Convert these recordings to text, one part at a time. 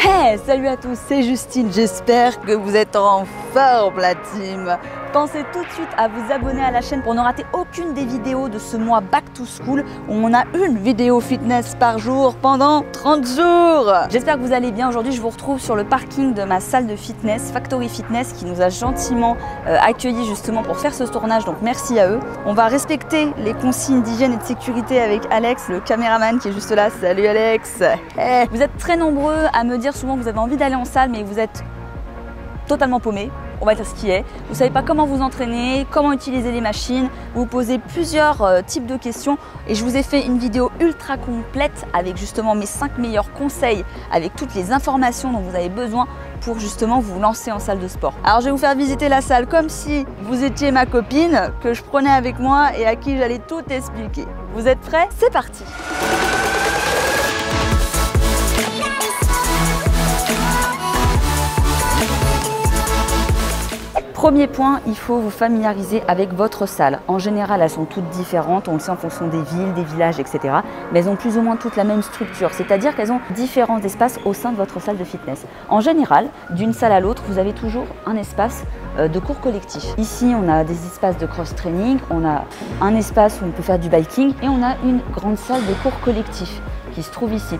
Hey, salut à tous, c'est Justine, j'espère que vous êtes en forme la team. Pensez tout de suite à vous abonner à la chaîne pour ne rater aucune des vidéos de ce mois Back to School où on a une vidéo fitness par jour pendant 30 jours. J'espère que vous allez bien. Aujourd'hui, je vous retrouve sur le parking de ma salle de fitness, Factory Fitness, qui nous a gentiment accueillis justement pour faire ce tournage, donc merci à eux. On va respecter les consignes d'hygiène et de sécurité avec Alex, le caméraman qui est juste là. Salut Alex. Hey. Vous êtes très nombreux à me dire souvent que vous avez envie d'aller en salle, mais vous êtes totalement paumé. On va dire ce qui est. Vous ne savez pas comment vous entraîner, comment utiliser les machines. Vous vous posez plusieurs types de questions et je vous ai fait une vidéo ultra complète avec justement mes 5 meilleurs conseils, avec toutes les informations dont vous avez besoin pour justement vous lancer en salle de sport. Alors je vais vous faire visiter la salle comme si vous étiez ma copine, que je prenais avec moi et à qui j'allais tout expliquer. Vous êtes prêts? C'est parti! Premier point, il faut vous familiariser avec votre salle. En général, elles sont toutes différentes, on le sait en fonction des villes, des villages, etc. Mais elles ont plus ou moins toutes la même structure, c'est-à-dire qu'elles ont différents espaces au sein de votre salle de fitness. En général, d'une salle à l'autre, vous avez toujours un espace de cours collectif. Ici, on a des espaces de cross-training, on a un espace où on peut faire du biking et on a une grande salle de cours collectif qui se trouve ici.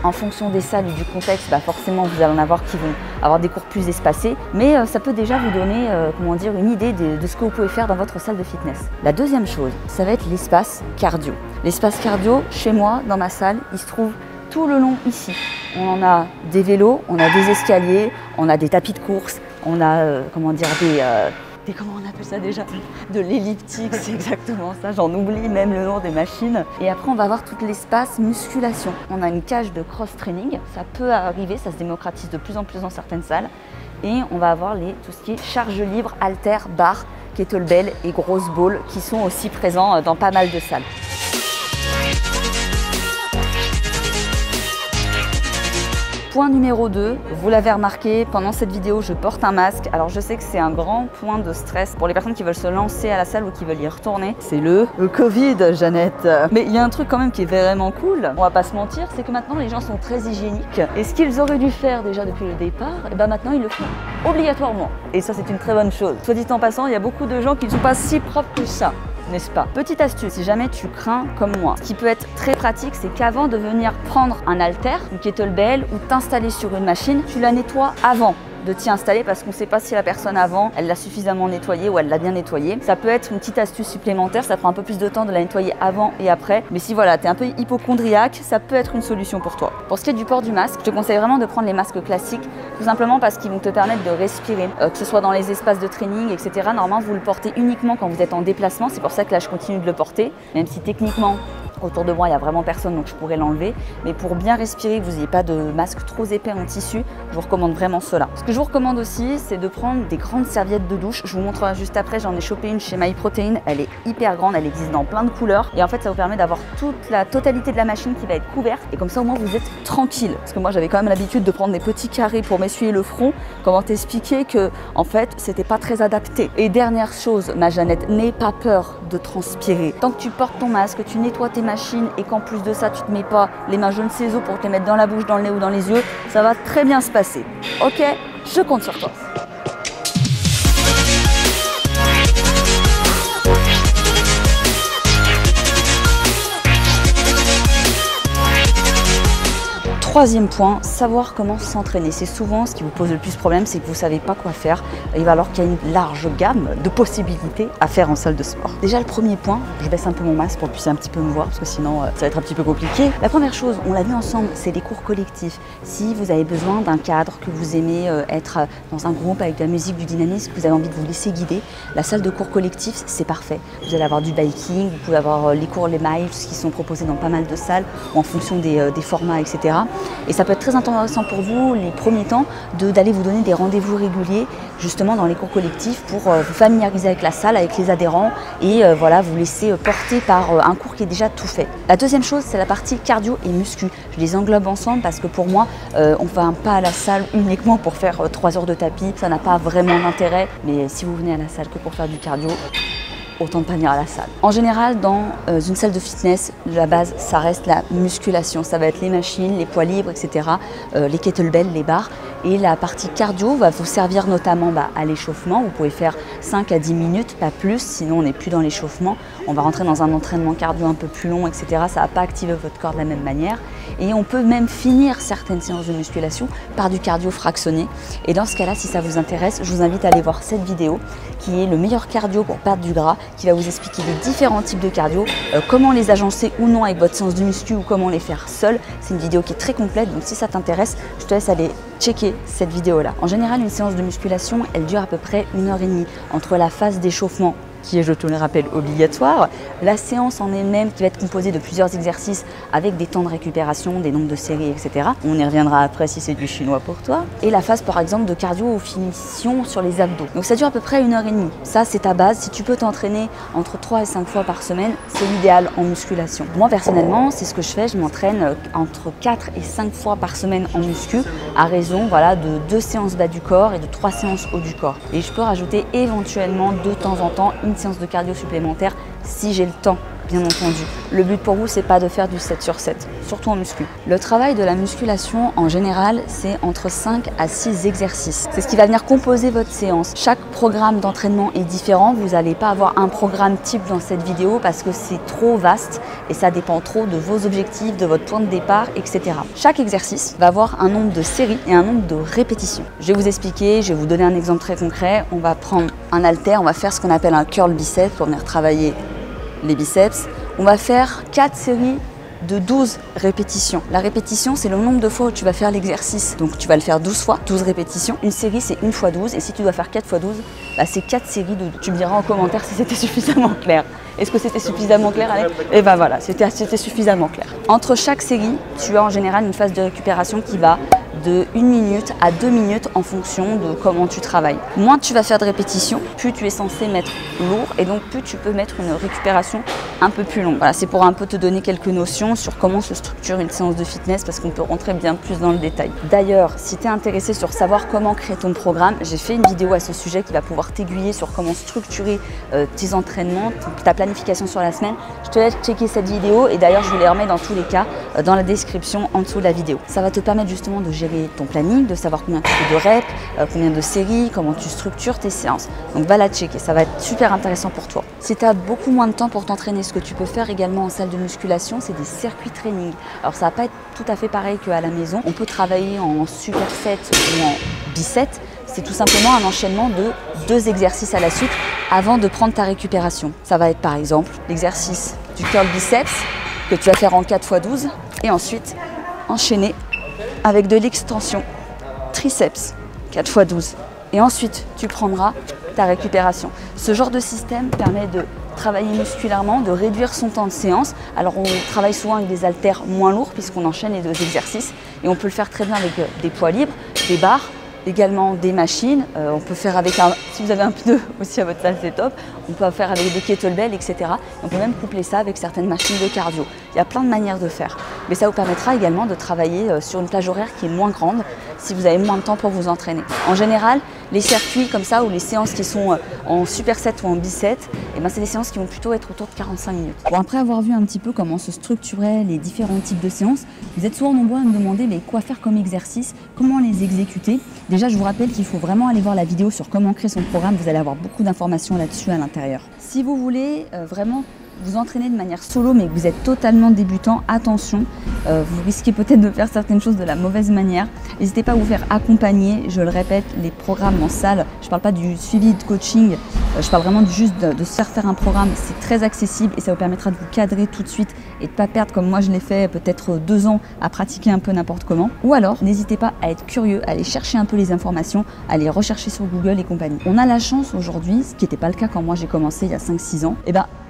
En fonction des salles et du contexte, forcément vous allez en avoir qui vont avoir des cours plus espacés, mais ça peut déjà vous donner une idée de ce que vous pouvez faire dans votre salle de fitness. La deuxième chose, ça va être l'espace cardio. L'espace cardio, chez moi, dans ma salle, il se trouve tout le long ici. On en a des vélos, on a des escaliers, on a des tapis de course, on a comment on appelle ça déjà? De l'elliptique, c'est exactement ça, j'en oublie même le nom des machines. Et après on va avoir tout l'espace musculation. On a une cage de cross-training, ça peut arriver, ça se démocratise de plus en plus dans certaines salles. Et on va avoir tout ce qui est charge libre, haltères, barres, kettlebell et grosses balls qui sont aussi présents dans pas mal de salles. Point numéro 2, vous l'avez remarqué, pendant cette vidéo, je porte un masque. Alors je sais que c'est un grand point de stress pour les personnes qui veulent se lancer à la salle ou qui veulent y retourner. C'est le Covid, Jeannette. Mais il y a un truc quand même qui est vraiment cool, on va pas se mentir, c'est que maintenant les gens sont très hygiéniques. Et ce qu'ils auraient dû faire déjà depuis le départ, et maintenant ils le font obligatoirement. Et ça c'est une très bonne chose. Soit dit en passant, il y a beaucoup de gens qui ne sont pas si propres que ça. N'est-ce pas? Petite astuce, si jamais tu crains comme moi, ce qui peut être très pratique, c'est qu'avant de venir prendre un haltère, une kettlebell ou t'installer sur une machine, tu la nettoies avant de t'y installer parce qu'on ne sait pas si la personne avant, elle l'a suffisamment nettoyée ou elle l'a bien nettoyée. Ça peut être une petite astuce supplémentaire, ça prend un peu plus de temps de la nettoyer avant et après. Mais si voilà, tu es un peu hypochondriaque, ça peut être une solution pour toi. Pour ce qui est du port du masque, je te conseille vraiment de prendre les masques classiques, tout simplement parce qu'ils vont te permettre de respirer, que ce soit dans les espaces de training, etc. Normalement, vous le portez uniquement quand vous êtes en déplacement, c'est pour ça que là, je continue de le porter, même si techniquement, autour de moi, il n'y a vraiment personne, donc je pourrais l'enlever. Mais pour bien respirer, que vous n'ayez pas de masque trop épais en tissu, je vous recommande vraiment cela. Ce que je vous recommande aussi, c'est de prendre des grandes serviettes de douche. Je vous montrerai juste après, j'en ai chopé une chez MyProtein. Elle est hyper grande, elle existe dans plein de couleurs. Et en fait, ça vous permet d'avoir toute la totalité de la machine qui va être couverte. Et comme ça, au moins, vous êtes tranquille. Parce que moi, j'avais quand même l'habitude de prendre des petits carrés pour m'essuyer le front. Comment t'expliquer que, en fait, c'était pas très adapté. Et dernière chose, ma Jeannette, n'aie pas peur de transpirer. Tant que tu portes ton masque, tu nettoies tes machines et qu'en plus de ça, tu te mets pas les mains je ne sais où pour te les mettre dans la bouche, dans le nez ou dans les yeux, ça va très bien se passer. Ok, je compte sur toi. Troisième point, savoir comment s'entraîner. C'est souvent ce qui vous pose le plus de problème, c'est que vous ne savez pas quoi faire. Et alors qu'il y a une large gamme de possibilités à faire en salle de sport. Déjà le premier point, je baisse un peu mon masque pour que vous puissiez un petit peu me voir parce que sinon ça va être un petit peu compliqué. La première chose, on l'a vu ensemble, c'est les cours collectifs. Si vous avez besoin d'un cadre, que vous aimez être dans un groupe avec de la musique, du dynamisme, que vous avez envie de vous laisser guider, la salle de cours collectifs, c'est parfait. Vous allez avoir du biking, vous pouvez avoir les cours, les miles qui sont proposés dans pas mal de salles ou en fonction des formats, etc. Et ça peut être très intéressant pour vous, les premiers temps, d'aller vous donner des rendez-vous réguliers, justement dans les cours collectifs, pour vous familiariser avec la salle, avec les adhérents, et voilà, vous laisser porter par un cours qui est déjà tout fait. La deuxième chose, c'est la partie cardio et muscu. Je les englobe ensemble parce que pour moi, on ne va pas à la salle uniquement pour faire 3 heures de tapis, ça n'a pas vraiment d'intérêt. Mais si vous venez à la salle que pour faire du cardio, autant de pas venir à la salle. En général, dans une salle de fitness, la base, ça reste la musculation. Ça va être les machines, les poids libres, etc., les kettlebells, les barres. Et la partie cardio va vous servir notamment à l'échauffement. Vous pouvez faire 5 à 10 minutes, pas plus, sinon on n'est plus dans l'échauffement. On va rentrer dans un entraînement cardio un peu plus long, etc. Ça ne va pas activer votre corps de la même manière. Et on peut même finir certaines séances de musculation par du cardio fractionné. Et dans ce cas-là, si ça vous intéresse, je vous invite à aller voir cette vidéo qui est le meilleur cardio pour perdre du gras, qui va vous expliquer les différents types de cardio, comment les agencer ou non avec votre séance de muscu ou comment les faire seul. C'est une vidéo qui est très complète, donc si ça t'intéresse, je te laisse aller checker cette vidéo-là. En général, une séance de musculation, elle dure à peu près 1h30 entre la phase d'échauffement qui est, je te le rappelle, obligatoire. La séance en elle-même qui va être composée de plusieurs exercices avec des temps de récupération, des nombres de séries, etc. On y reviendra après si c'est du chinois pour toi. Et la phase, par exemple, de cardio ou finition sur les abdos. Donc ça dure à peu près 1h30. Ça, c'est ta base. Si tu peux t'entraîner entre 3 et 5 fois par semaine, c'est l'idéal en musculation. Moi, personnellement, c'est ce que je fais. Je m'entraîne entre 4 et 5 fois par semaine en muscu, à raison de 2 séances bas du corps et de 3 séances haut du corps. Et je peux rajouter éventuellement de temps en temps une séance de cardio supplémentaire si j'ai le temps, bien entendu. Le but pour vous, c'est pas de faire du 7 sur 7, surtout en muscu. Le travail de la musculation, en général, c'est entre 5 à 6 exercices. C'est ce qui va venir composer votre séance. Chaque programme d'entraînement est différent. Vous n'allez pas avoir un programme type dans cette vidéo parce que c'est trop vaste et ça dépend trop de vos objectifs, de votre point de départ, etc. Chaque exercice va avoir un nombre de séries et un nombre de répétitions. Je vais vous expliquer, je vais vous donner un exemple très concret. On va prendre un haltère, on va faire ce qu'on appelle un curl biceps pour venir travailler les biceps. On va faire 4 séries de 12 répétitions. La répétition, c'est le nombre de fois où tu vas faire l'exercice. Donc tu vas le faire 12 fois, 12 répétitions. Une série, c'est 1 fois 12. Et si tu dois faire 4 fois 12, c'est 4 séries de 12. Tu me diras en commentaire si c'était suffisamment clair. Est-ce que c'était suffisamment clair, Alex? Et ben voilà, c'était suffisamment clair. Entre chaque série, tu as en général une phase de récupération qui va de 1 minute à 2 minutes en fonction de comment tu travailles. Moins tu vas faire de répétitions, plus tu es censé mettre lourd et donc plus tu peux mettre une récupération un peu plus longue. Voilà, c'est pour un peu te donner quelques notions sur comment se structure une séance de fitness parce qu'on peut rentrer bien plus dans le détail. D'ailleurs, si tu es intéressé sur savoir comment créer ton programme, j'ai fait une vidéo à ce sujet qui va pouvoir t'aiguiller sur comment structurer tes entraînements, ta planification sur la semaine. Je te laisse checker cette vidéo et d'ailleurs je vous les remets dans tous les cas dans la description en dessous de la vidéo. Ça va te permettre justement de gérer ton planning, de savoir combien tu fais de reps, combien de séries, comment tu structures tes séances. Donc va la checker, ça va être super intéressant pour toi. Si tu as beaucoup moins de temps pour t'entraîner, ce que tu peux faire également en salle de musculation, c'est des circuits training. Alors ça va pas être tout à fait pareil qu'à la maison. On peut travailler en superset ou en biceps. C'est tout simplement un enchaînement de 2 exercices à la suite avant de prendre ta récupération. Ça va être par exemple l'exercice du curl biceps que tu vas faire en 4 x 12 et ensuite enchaîner avec de l'extension triceps 4 x 12 et ensuite tu prendras ta récupération. Ce genre de système permet de travailler musculairement, de réduire son temps de séance. Alors on travaille souvent avec des haltères moins lourds puisqu'on enchaîne les 2 exercices et on peut le faire très bien avec des poids libres, des barres, également des machines. On peut faire avec si vous avez un pneu aussi à votre salle, c'est top. On peut faire avec des kettlebells, etc. On peut même coupler ça avec certaines machines de cardio. Il y a plein de manières de faire. Mais ça vous permettra également de travailler sur une plage horaire qui est moins grande si vous avez moins de temps pour vous entraîner. En général, les circuits comme ça ou les séances qui sont en superset ou en biceps, c'est des séances qui vont plutôt être autour de 45 minutes. Bon, après avoir vu un petit peu comment se structuraient les différents types de séances, vous êtes souvent nombreux à me demander quoi faire comme exercice, comment les exécuter. Déjà, je vous rappelle qu'il faut vraiment aller voir la vidéo sur comment créer son programme. Vous allez avoir beaucoup d'informations là-dessus à l'intérieur. Si vous voulez vraiment vous entraîner de manière solo mais que vous êtes totalement débutant, attention, vous risquez peut-être de faire certaines choses de la mauvaise manière. N'hésitez pas à vous faire accompagner, je le répète, les programmes en salle, je ne parle pas du suivi de coaching, je parle vraiment juste de se faire un programme, c'est très accessible et ça vous permettra de vous cadrer tout de suite et de ne pas perdre comme moi je l'ai fait peut-être 2 ans à pratiquer un peu n'importe comment. Ou alors, n'hésitez pas à être curieux, à aller chercher un peu les informations, à les rechercher sur Google et compagnie. On a la chance aujourd'hui, ce qui n'était pas le cas quand moi j'ai commencé il y a 5-6 ans,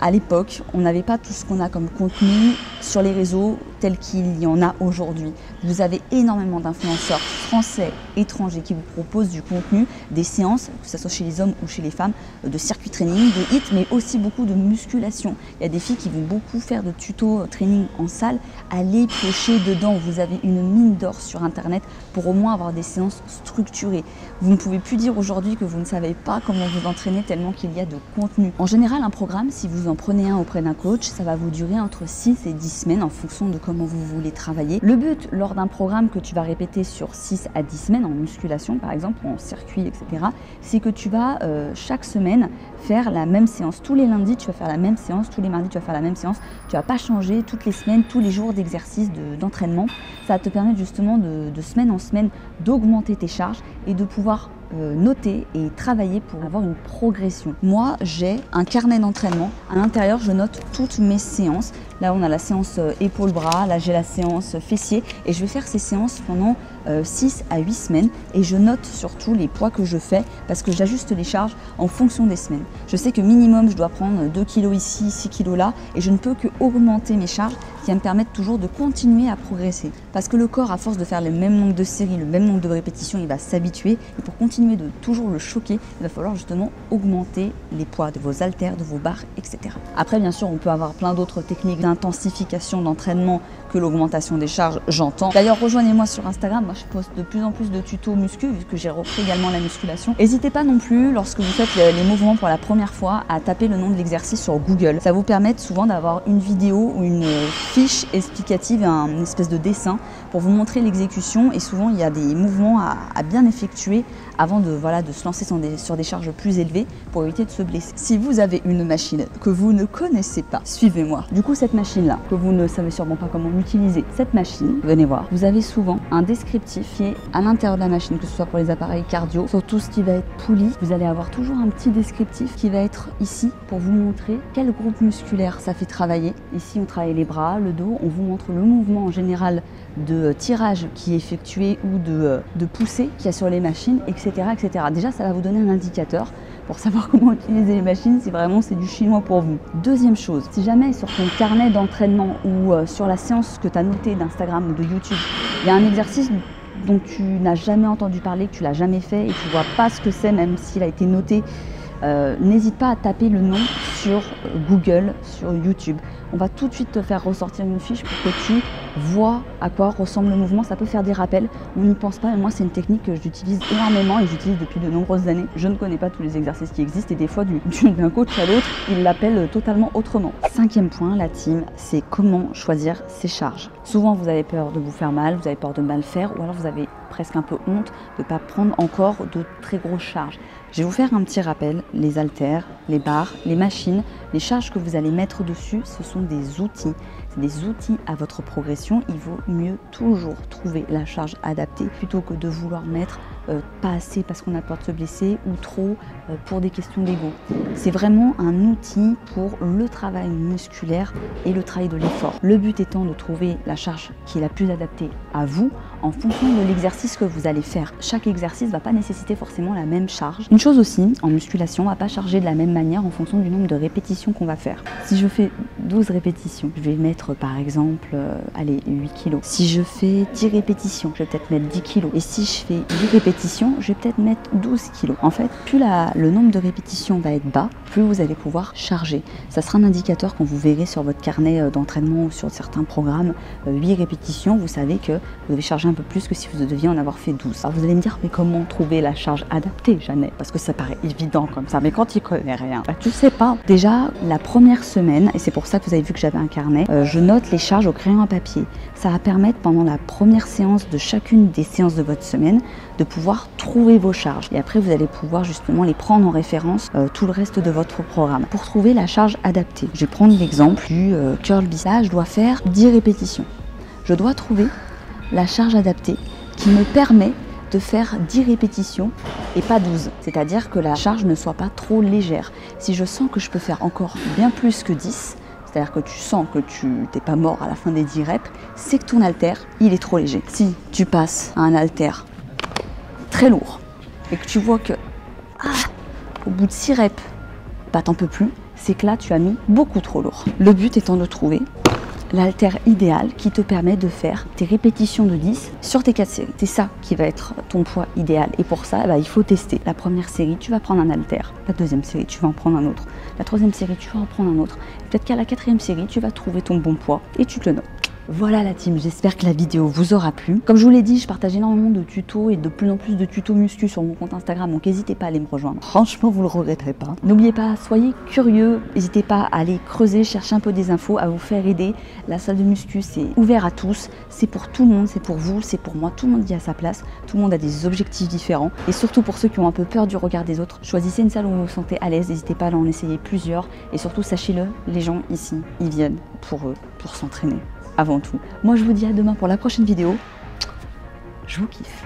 à l'époque, on n'avait pas tout ce qu'on a comme contenu sur les réseaux tel qu'il y en a aujourd'hui. Vous avez énormément d'influenceurs français, étrangers qui vous proposent du contenu, des séances, que ce soit chez les hommes ou chez les femmes, de circuit training, de HIIT, mais aussi beaucoup de musculation. Il y a des filles qui vont beaucoup faire de tutos training en salle. Allez piocher dedans. Vous avez une mine d'or sur Internet pour au moins avoir des séances structurées. Vous ne pouvez plus dire aujourd'hui que vous ne savez pas comment vous entraîner tellement qu'il y a de contenu. En général, un programme, si vous en prenez un auprès d'un coach, ça va vous durer entre 6 et 10 semaines en fonction de comment vous voulez travailler. Le but lors d'un programme que tu vas répéter sur 6 à 10 semaines en musculation par exemple, ou en circuit, etc., c'est que tu vas chaque semaine faire la même séance. Tous les lundis, tu vas faire la même séance, tous les mardis, tu vas faire la même séance. Tu ne vas pas changer toutes les semaines, tous les jours d'exercice, d'entraînement. Ça va te permettre justement de semaine en semaine d'augmenter tes charges et de pouvoir noter et travailler pour avoir une progression. Moi, j'ai un carnet d'entraînement. À l'intérieur, je note toutes mes séances. Là, on a la séance épaule-bras. Là, j'ai la séance fessier. Et je vais faire ces séances pendant 6 à 8 semaines. Et je note surtout les poids que je fais parce que j'ajuste les charges en fonction des semaines. Je sais que minimum, je dois prendre 2 kg ici, 6 kg là. Et je ne peux que augmenter mes charges qui va me permettre toujours de continuer à progresser. Parce que le corps, à force de faire le même nombre de séries, le même nombre de répétitions, il va s'habituer. Et pour continuer de toujours le choquer, il va falloir justement augmenter les poids de vos haltères, de vos barres, etc. Après, bien sûr, on peut avoir plein d'autres techniques d'intensification d'entraînement que l'augmentation des charges, j'entends. D'ailleurs, rejoignez-moi sur Instagram, moi je poste de plus en plus de tutos muscu, vu que j'ai repris également la musculation. N'hésitez pas non plus, lorsque vous faites les mouvements pour la première fois, à taper le nom de l'exercice sur Google. Ça vous permet souvent d'avoir une vidéo ou une fiche explicative, une espèce de dessin pour vous montrer l'exécution, et souvent il y a des mouvements à bien effectuer avant de se lancer sur des charges plus élevées pour éviter de se blesser. Si vous avez une machine que vous ne connaissez pas, suivez-moi. Du coup, cette machine-là, que vous ne savez sûrement pas comment utiliser, cette machine, venez voir, vous avez souvent un descriptif qui est à l'intérieur de la machine, que ce soit pour les appareils cardio, sur tout ce qui va être poulie. Vous allez avoir toujours un petit descriptif qui va être ici pour vous montrer quel groupe musculaire ça fait travailler. Ici, on travaille les bras, le dos, on vous montre le mouvement en général de tirage qui est effectué ou de poussée qu'il y a sur les machines, etc., etc. Déjà, ça va vous donner un indicateur pour savoir comment utiliser les machines, si vraiment c'est du chinois pour vous. Deuxième chose, si jamais sur ton carnet d'entraînement ou sur la séance que tu as notée d'Instagram ou de YouTube, il y a un exercice dont tu n'as jamais entendu parler, que tu l'as jamais fait et tu vois pas ce que c'est, même s'il a été noté, n'hésite pas à taper le nom sur Google, sur YouTube. On va tout de suite te faire ressortir une fiche pour que tu vois à quoi ressemble le mouvement. Ça peut faire des rappels, on n'y pense pas, mais moi c'est une technique que j'utilise énormément et j'utilise depuis de nombreuses années. Je ne connais pas tous les exercices qui existent et des fois d'un coach à l'autre, il l'appelle totalement autrement. Cinquième point, la team, c'est comment choisir ses charges. Souvent vous avez peur de vous faire mal, vous avez peur de mal faire, ou alors vous avez presque un peu honte de ne pas prendre encore de très grosses charges. Je vais vous faire un petit rappel, les haltères, les barres, les machines, les charges que vous allez mettre dessus, ce sont des outils. C'est des outils à votre progression. Il vaut mieux toujours trouver la charge adaptée plutôt que de vouloir mettre pas assez parce qu'on a peur de se blesser ou trop pour des questions d'ego. C'est vraiment un outil pour le travail musculaire et le travail de l'effort. Le but étant de trouver la charge qui est la plus adaptée à vous en fonction de l'exercice que vous allez faire. Chaque exercice ne va pas nécessiter forcément la même charge. Une chose aussi, en musculation, on ne va pas charger de la même manière en fonction du nombre de répétitions qu'on va faire. Si je fais 12 répétitions, je vais mettre par exemple, 8 kg. Si je fais 10 répétitions, je vais peut-être mettre 10 kg. Et si je fais 10 répétitions, je vais peut-être mettre 12 kg. En fait, plus le nombre de répétitions va être bas, plus vous allez pouvoir charger. Ça sera un indicateur quand vous verrez sur votre carnet d'entraînement ou sur certains programmes 8 répétitions, vous savez que vous devez charger un peu plus que si vous deviez en avoir fait 12. Alors vous allez me dire, mais comment trouver la charge adaptée, Jeannette? Parce que ça paraît évident comme ça, mais quand tu connais rien, tu sais pas. Déjà, la première semaine, et c'est pour ça que vous avez vu que j'avais un carnet, je note les charges au crayon à papier. Ça va permettre pendant la première séance de chacune des séances de votre semaine de pouvoir trouver vos charges. Et après, vous allez pouvoir justement les prendre en référence tout le reste de votre programme pour trouver la charge adaptée. Je vais prendre l'exemple du curl bis. Là, je dois faire 10 répétitions. Je dois trouver la charge adaptée qui me permet de faire 10 répétitions et pas 12. C'est-à-dire que la charge ne soit pas trop légère. Si je sens que je peux faire encore bien plus que 10, c'est-à-dire que tu sens que tu n'es pas mort à la fin des 10 reps, c'est que ton haltère, il est trop léger. Si tu passes à un haltère très lourd et que tu vois que au bout de 6 reps, t'en peux plus, c'est que là, tu as mis beaucoup trop lourd. Le but étant de trouver l'haltère idéal qui te permet de faire tes répétitions de 10 sur tes 4 séries. C'est ça qui va être ton poids idéal. Et pour ça, il faut tester. La première série, tu vas prendre un haltère. La deuxième série, tu vas en prendre un autre. La troisième série, tu vas en prendre un autre. Peut-être qu'à la quatrième série, tu vas trouver ton bon poids et tu te le notes. Voilà la team, j'espère que la vidéo vous aura plu. Comme je vous l'ai dit, je partage énormément de tutos et de plus en plus de tutos muscu sur mon compte Instagram, donc n'hésitez pas à aller me rejoindre. Franchement, vous le regretterez pas. N'oubliez pas, soyez curieux, n'hésitez pas à aller creuser, chercher un peu des infos, à vous faire aider. La salle de muscu, c'est ouvert à tous, c'est pour tout le monde, c'est pour vous, c'est pour moi, tout le monde y a sa place, tout le monde a des objectifs différents. Et surtout pour ceux qui ont un peu peur du regard des autres, choisissez une salle où vous vous sentez à l'aise, n'hésitez pas à en essayer plusieurs. Et surtout, sachez-le, les gens ici, ils viennent pour eux, pour s'entraîner. Avant tout. Moi je vous dis à demain pour la prochaine vidéo. Je vous kiffe.